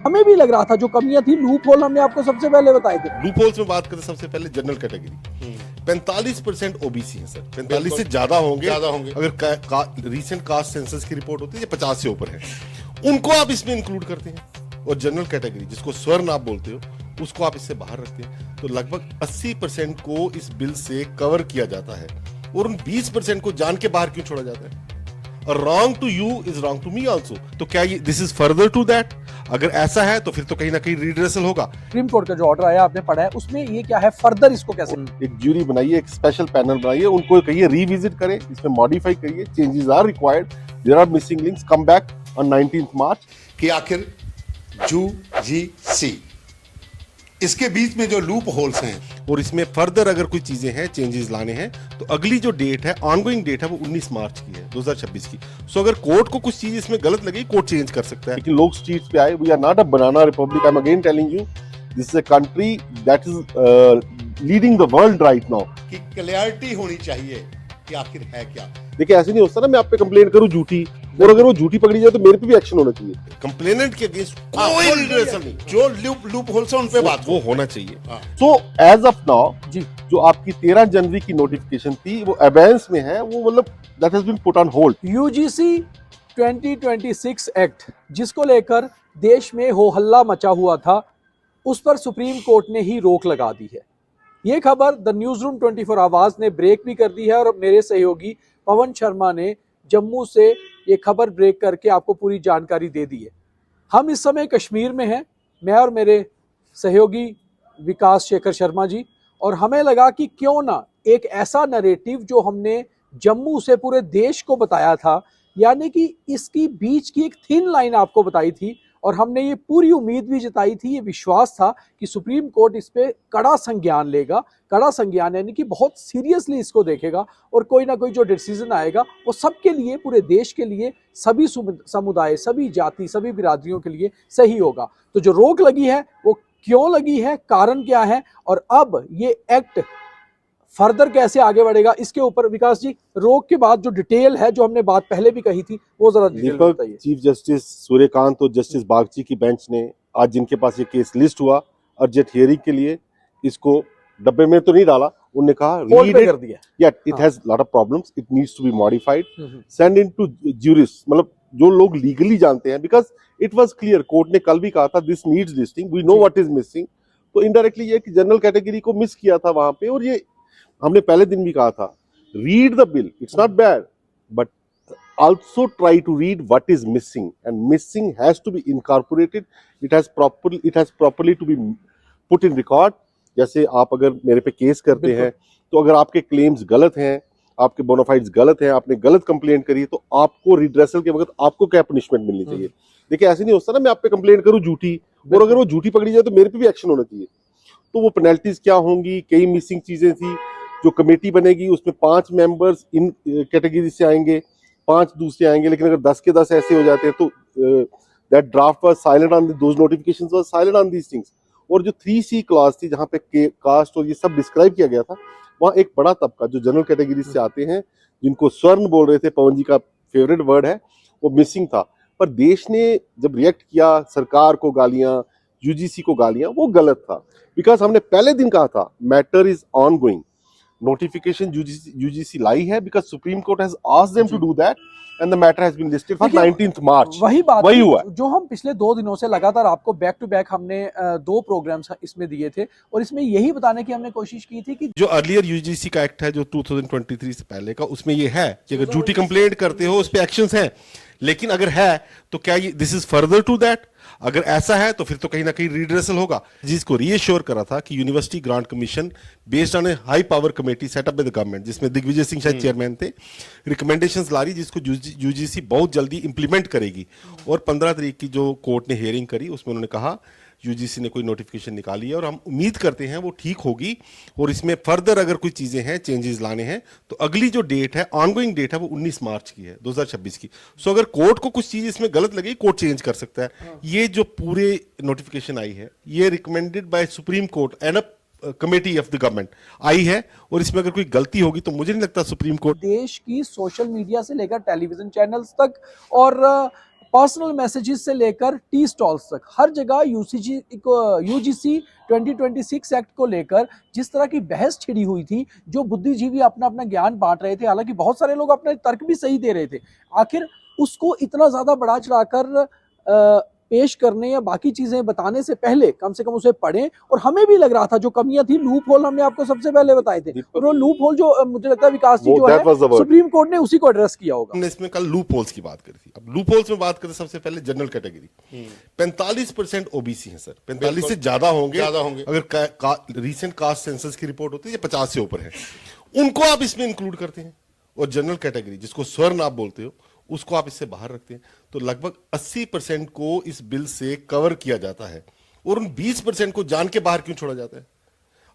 हमें भी लग रहा था जो कमियां थी, लूप होल हमने आपको सबसे पहले बताए थे। लूप होल्स में बात करें सबसे पहले जनरल कैटेगरी 45% ओबीसी है सर, 45 से ज्यादा होंगे अगर रीसेंट कास्ट सेंसस की रिपोर्ट होती है 50 से ऊपर है, उनको आप इसमें इंक्लूड करते हैं। और जनरल कैटेगरी जिसको स्वर्ण आप बोलते हो उसको आप इससे बाहर रखते हैं, तो लगभग 80% को इस बिल से कवर किया जाता है और उन 20% को जान के बाहर क्यों छोड़ा जाता है? Wrong to you is wrong to me also. तो क्या ये this is further to that? अगर ऐसा है तो फिर तो कहीं ना कहीं रिड्रेसल होगा। सुप्रीम कोर्ट का जो ऑर्डर आया आपने पढ़ा है, उसमें ये क्या है फर्दर, इसको कैसे? एक ज्यूरी बनाइए, एक स्पेशल पैनल बनाइए, उनको कहिए रिविजिट करें, इसमें मॉडिफाई करिए, changes are required, there are missing links, come back on 19th March. कि आखिर यूजीसी इसके बीच में जो लूप होल्स हैं और इसमें फर्दर अगर कोई चीजें हैं, चेंजेस लाने हैं, तो अगली जो डेट है, ऑनगोइंग डेट है, वो 19 मार्च की है 2026 की। सो अगर कोर्ट को कुछ चीज इसमें गलत लगी, कोर्ट चेंज कर सकता है। लेकिन लोग स्ट्रीट्स पे आए, we are not a banana republic, I am again telling you, this is a country that is leading the world right now. कि क्लैरिटी होनी चाहिए कि आखिर है क्या। देखिए ऐसे नहीं होता ना, मैं आप पे कंप्लेन करूं झूठी, और अगर वो झूठी पकड़ी जाए तो मेरे पे भी एक्शन होना चाहिए। कंप्लेनेंट के अगेंस्ट कोई रिड्रेसल नहीं, जो लूप होल्स हैं उन पे बात वो होना चाहिए। सो एज ऑफ नाउ जी, जो आपकी 13 जनवरी की नोटिफिकेशन थी वो अबेंस में है, वो मतलब that has been put on hold. UGC 2026 act जिसको लेकर देश में हो हल्ला मचा हुआ था, उस पर सुप्रीम कोर्ट ने ही रोक लगा दी है। ये खबर द न्यूज रूम 24 आवाज ने ब्रेक भी कर दी है और मेरे सहयोगी पवन शर्मा ने जम्मू से ये खबर ब्रेक करके आपको पूरी जानकारी दे दी है। हम इस समय कश्मीर में हैं, मैं और मेरे सहयोगी विकास शेखर शर्मा जी, और हमें लगा कि क्यों ना एक ऐसा नैरेटिव जो हमने जम्मू से पूरे देश को बताया था, यानी कि इसकी बीच की एक थिन लाइन आपको बताई थी, और हमने ये पूरी उम्मीद भी जताई थी, ये विश्वास था कि सुप्रीम कोर्ट इस पे कड़ा संज्ञान लेगा। कड़ा संज्ञान यानी कि बहुत सीरियसली इसको देखेगा और कोई ना कोई जो डिसीजन आएगा वो सबके लिए, पूरे देश के लिए, सभी समुदाय, सभी जाति, सभी बिरादरियों के लिए सही होगा। तो जो रोक लगी है वो क्यों लगी है, कारण क्या है, और अब ये एक्ट फर्दर कैसे आगे बढ़ेगा, इसके ऊपर विकास जी रोक के बाद जो डिटेल है, जो हमने बात पहले भी कही थी, वो जरा डिटेल बताइए। चीफ जस्टिस सूर्यकांत और जस्टिस बागची की बेंच ने आज जिनके पास ये केस लिस्ट हुआ अर्जेंट हियरिंग के लिए, इसको डब्बे में तो नहीं डाला, उन्होंने कहा रीड कर दिया, या it has lot of problems, it needs to be modified, send into jurist, मतलब जो लोग लीगली जानते हैं, because it was clear, court ने कल भी कहा था this needs listing, we know what is missing. तो इनडायरेक्टली ये कि जनरल कैटेगरी को मिस किया था वहां पे, और ये हमने पहले दिन भी कहा था, read the bill, it's not bad, but also try to read what is missing, and missing has to be incorporated, it has properly to be put in record। जैसे आप अगर मेरे पे केस करते हैं, तो अगर आपके क्लेम्स गलत हैं, आपके बोनाफाइड्स गलत हैं, आपने गलत कंप्लेंट करी, तो आपको रिड्रेसल के वक्त आपको क्या पनिशमेंट मिलनी चाहिए। देखिए ऐसे नहीं होता ना, मैं आप पे कंप्लेंट करूं झूठी, और अगर वो झूठी पकड़ी जाए तो मेरे पे भी एक्शन होना चाहिए। तो वो पेनल्टीज क्या होंगी, कई मिसिंग चीजें थी। जो कमेटी बनेगी उसमें 5 मेंबर्स इन कैटेगरी से आएंगे, 5 दूसरे आएंगे, लेकिन अगर 10 के 10 ऐसे हो जाते हैं तो that draft was silent on those notifications was silent on these things. और जो 3C क्लॉज थी जहां पे कास्ट और ये सब डिस्क्राइब किया गया था, वहां एक बड़ा तबका जो जनरल कैटेगरी से आते हैं, जिनको स्वर्ण बोल रहे थे, पवन जी का फेवरेट वर्ड है, वो मिसिंग था। पर देश ने जब रिएक्ट किया, सरकार को गालियां, यूजीसी को गालियां, वो गलत था। बिकॉज हमने पहले दिन कहा था matter is ongoing, notification UGC लाई है, because supreme court has asked them to do that, and the matter has been listed for 19th March. वही बात वही हुआ जो हम पिछले 2 दिनों से लगातार आपको बैक टू बैक हमने 2 प्रोग्राम्स इसमें दिए थे, और इसमें यही बताने की हमने कोशिश की थी कि जो अर्लियर यूजीसी का एक्ट है जो 2023 से पहले का, उसमें ये है कि अगर झूठी कंप्लेंट करते हो उस पे एक्शंस हैं, लेकिन अगर है तो क्या ये this is further to that? अगर ऐसा है तो फिर तो कहीं ना कहीं रिड्रेसल होगा। जिसको रीएश्योर करा था कि university grant commission based on A high power committee setup by the government, जिसमें दिग्विजय सिंह शायद चेयरमैन थे, रिकमेंडेशंस ला रही जिसको यूजीसी बहुत जल्दी इंप्लीमेंट करेगी। और 15 तारीख की जो कोर्ट ने हियरिंग करी उसमें उन्होंने कहा यूजीसी ने कोई नोटिफिकेशन निकाली है और हम उम्मीद करते हैं वो ठीक होगी, और इसमें फर्दर अगर कोई चीजें हैं, चेंजेस लाने हैं, तो अगली जो डेट है, ऑनगोइंग डेट है, वो 19 मार्च की है 2026 की। सो अगर कोर्ट को कुछ चीज इसमें गलत लगी, कोर्ट चेंज कर सकता है। ये जो पूरे नोटिफिकेशन आई है, ये recommended by supreme court and committee of the government आई है, और इसमें अगर कोई गलती होगी तो मुझे नहीं लगता सुप्रीम कोर्ट देश की सोशल मीडिया से लेकर टेलीविजन चैनल्स तक और पर्सनल मैसेजेस से लेकर टी स्टॉल्स तक हर जगह यूजीसी 2026 एक्ट को लेकर जिस तरह की बहस छिड़ी हुई थी, जो बुद्धिजीवी अपना अपना ज्ञान बांट रहे थे, हालांकि बहुत सारे लोग अपने तर्क भी सही दे रहे थे, आखिर उसको इतना ज्यादा बढ़ा चढ़ाकर पेश करने या बाकी चीजें बताने से पहले कम से कम उसे पढ़ें। और हमें भी लग रहा था जो कमियां थी, लूप होल हमने आपको सबसे पहले बताए थे, और वो लूप होल जो मुझे लगता है विकास जी जो है सुप्रीम कोर्ट ने उसी को एड्रेस किया होगा। हमने इसमें कल लूप होल्स की बात करी थी। अब लूप होल्स में बात करें, सबसे पहले जनरल कैटेगरी 45% ओबीसी है सर, 45 से ज्यादा होंगे अगर रीसेंट कास्ट सेंसस की रिपोर्ट होती है, 50 से ऊपर है, उनको आप इसमें इंक्लूड करते हैं। और जनरल कैटेगरी जिसको स्वर्ण आप बोलते हो, उसको आप इससे बाहर रखते हैं, तो लगभग 80% को इस बिल से कवर किया जाता है। और उन 20% को जान के बाहर क्यों छोड़ा जाता है?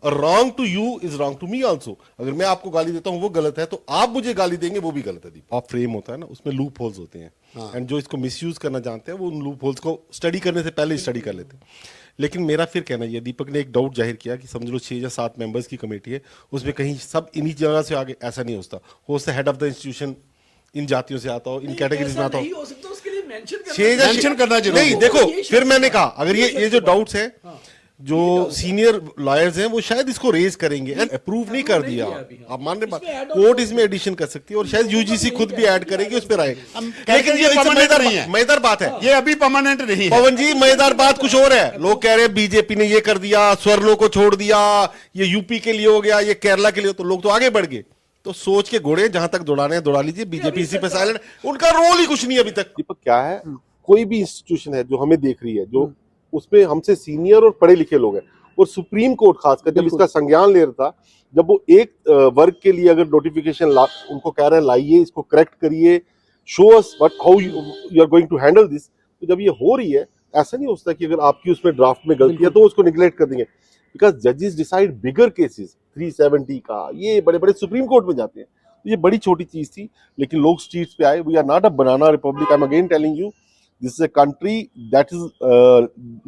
और wrong to you is wrong to me also. अगर मैं आपको गाली देता हूं वो गलत है, तो आप मुझे गाली देंगे वो भी गलत है। ऑफ फ्रेम होता है ना, उसमें लूप होल्स होते हैं, एंड जो इसको मिसयूज करना जानते हैं वो उन लूप होल्स को स्टडी करने से पहले स्टडी कर लेते हैं। लेकिन मेरा फिर कहना यह, दीपक ने एक डाउट जाहिर किया कि समझ लो 6 या 7 मेंबर्स की कमेटी है, उसमें कहीं सब इन्हीं जगह से आगे, ऐसा नहीं हो सकता हेड ऑफ द इंस्टीट्यूशन इन जातियों से आता हो, इन कैटेगरीज में आता हो, मेंशन करना जरूरी नहीं। देखो फिर मैंने कहा, अगर ये जो डाउट्स है, जो सीनियर लॉयर्स हैं वो शायद इसको रेज करेंगे, एंड अप्रूव नहीं कर दिया, आप मान रहे बात, कोर्ट इसमें एडिशन कर सकती है, और शायद यूजीसी खुद भी ऐड करेगी उस पर आए। लेकिन ये मजेदार बात है, ये अभी परमानेंट नहीं है पवन जी। मजेदार बात कुछ और है, लोग कह रहे हैं बीजेपी ने ये कर दिया, स्वर्णों को छोड़ दिया, ये यूपी के लिए हो गया, ये केरला के लिए, तो लोग तो आगे बढ़ गए। तो सोच के घोड़े जहां तक दौड़ाने हैं दौड़ा लीजिए, बीजेपी इसी पे साइलेंट, उनका रोल ही कुछ नहीं अभी तक। दीपक क्या है, कोई भी इंस्टीट्यूशन है जो हमें देख रही है, जो उसमें हमसे सीनियर और पढ़े लिखे लोग हैं, और सुप्रीम कोर्ट खासकर जब इसका संज्ञान ले रहा था, जब वो एक वर्ग के लिए अगर नोटिफिकेशन उनको कह रहे हैं लाइए, इसको करेक्ट करिए, show us what how you are going to handle this, तो जब ये हो रही है, ऐसा नहीं हो सकता कि अगर आपकी उसमें ड्राफ्ट में गलती है तो उसको निगलेक्ट कर देंगे, बिकॉज जजेस डिसाइड बिगर केसेस 370 का, ये बड़े बड़े सुप्रीम कोर्ट में जाते हैं। तो ये बड़ी छोटी चीज थी, लेकिन लोग स्ट्रीट्स पे आए। We are not a banana republic, I am again telling you, this is a country that is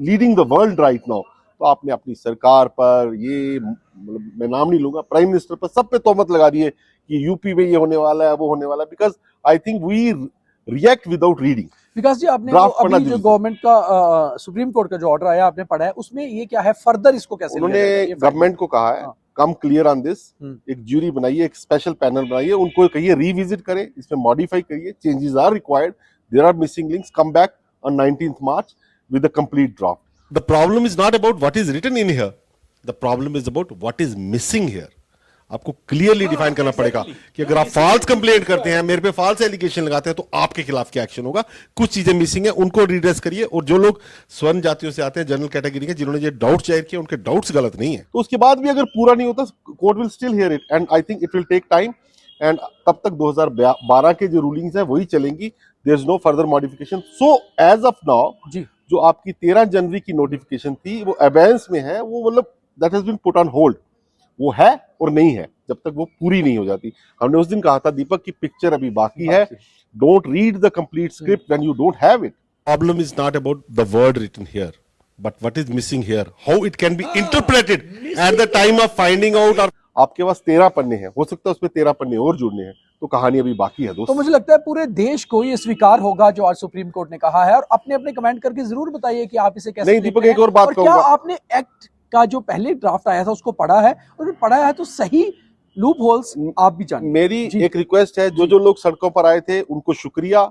leading the world right now. तो आपने अपनी सरकार पर, ये मैं नाम नहीं लूंगा, प्राइम मिनिस्टर पर, सब पे तोहमत लगा दी है कि यूपी में ये होने वाला है, वो होने वाला है, because I think we react without reading. Vikas ji, आपने अभी जो गवर्नमेंट का सुप्रीम कोर्ट का जो ऑर्डर आया आपने पढ़ा है, उसमें ये क्या है, फर्दर इसको कैसे उन्होंने गवर्नमेंट को कहा है, कम क्लियर ऑन दिस, एक ज्यूरी बनाइए, एक स्पेशल पैनल बनाइए, उनको कहिए रिविजिट करें, इसमें मॉडिफाई करिए, changes are required, there are missing links, come back on 19th March with a complete draft. The problem is not about what is written in here. The problem is about what is missing here. आपको clearly define करना पड़ेगा कि अगर आप false complaint करते हैं, मेरे पे फॉल्स एलिगेशन लगाते हैं, तो आपके खिलाफ क्या एक्शन होगा। कुछ चीजें मिसिंग है, उनको रिड्रेस करिए। और जो लोग स्वर्ण जातियों से आते हैं, जनरल कैटेगरी के, जिन्होंने ये डाउट जाहिर किए, उनके डाउट्स गलत नहीं है, तो उसके बाद भी अगर पूरा नहीं होता, court will still hear it, and I think it will take time, एंड तब तक 2012 के जो रूलिंग्स है वही चलेंगी। There is no further modification. So as of now जो आपकी 13 जनवरी की नोटिफिकेशन थी, वो अबेंस में है, वो मतलब that has been put on hold, वो है और नहीं है जब तक वो पूरी नहीं हो जाती। हमने उस दिन कहा था दीपक की पिक्चर अभी बाकी है, don't read the complete script when you don't have it. Problem is not about the word written here, but what is missing here, how it can be interpreted at the time of finding out. आपके पास 13 पन्ने हैं, हो सकता है उसमें 13 पन्ने और जुड़ने हैं, तो कहानी अभी बाकी है दोस्तों। तो मुझे लगता है पूरे देश को ये स्वीकार होगा जो आज सुप्रीम कोर्ट ने कहा है, और अपने अपने कमेंट करके जरूर बताइए कि आप इसे कैसे। नहीं दीपक, एक और बात कहूंगा, क्या आपने एक्ट का जो पहले ड्राफ्ट आया था उसको पढ़ा है, और पढ़ा है तो सही लूप होल्स आप भी जानिए। मेरी एक रिक्वेस्ट है, जो लोग सड़कों पर आए थे उनको शुक्रिया,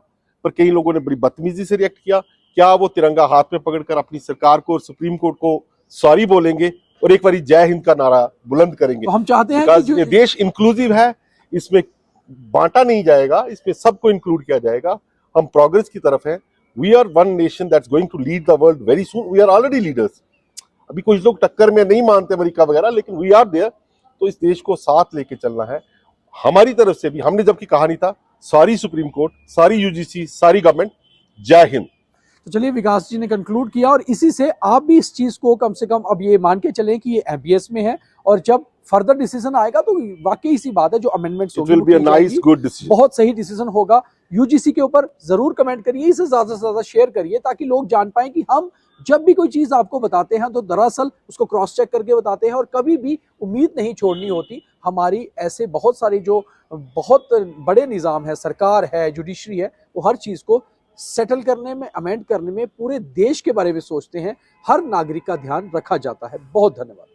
पर कई लोगों ने बड़ी बदतमीजी से रिएक्ट किया। क्या वो तिरंगा हाथ में पकड़कर अपनी सरकार को और सुप्रीम कोर्ट को सॉरी बोलेंगे और एक बारी जय हिंद का नारा बुलंद करेंगे? तो हम चाहते हैं कि ये देश इंक्लूसिव है, इसमें बांटा नहीं जाएगा, इसमें सबको इंक्लूड किया जाएगा। हम प्रोग्रेस की तरफ है। We are one nation that's going to lead the world very soon. We are already leaders. अभी कुछ लोग टक्कर में नहीं मानते अमेरिका वगैरह, लेकिन वी आर देयर। तो इस देश को साथ लेके चलना है हमारी तरफ से भी। हमने जबकि कहा नहीं था, sorry supreme court, sorry UGC, sorry government, जय हिंद। तो चलिए, विकास जी ने कंक्लूड किया, और इसी से आप भी इस चीज को कम से कम अब ये मान के चलें कि ये एबीएस में है, और जब फर्दर डिसीजन आएगा तो वाकई इसी बात है, जो अमेंडमेंट्स होंगे बहुत सही डिसीजन होगा। यूजीसी के ऊपर जरूर कमेंट करिए, इसे ज्यादा से ज्यादा शेयर करिए, ताकि लोग जान पाएं कि हम जब भी कोई चीज आपको बताते हैं तो दरअसल उसको क्रॉस चेक करके बताते हैं, और कभी भी उम्मीद नहीं छोड़नी होती। हमारी ऐसे बहुत सारी जो बहुत बड़े निज़ाम है, सरकार है, जुडिशरी है, वो हर चीज को सेटल करने में, अमेंड करने में पूरे देश के बारे में सोचते हैं, हर नागरिक का ध्यान रखा जाता है। बहुत धन्यवाद।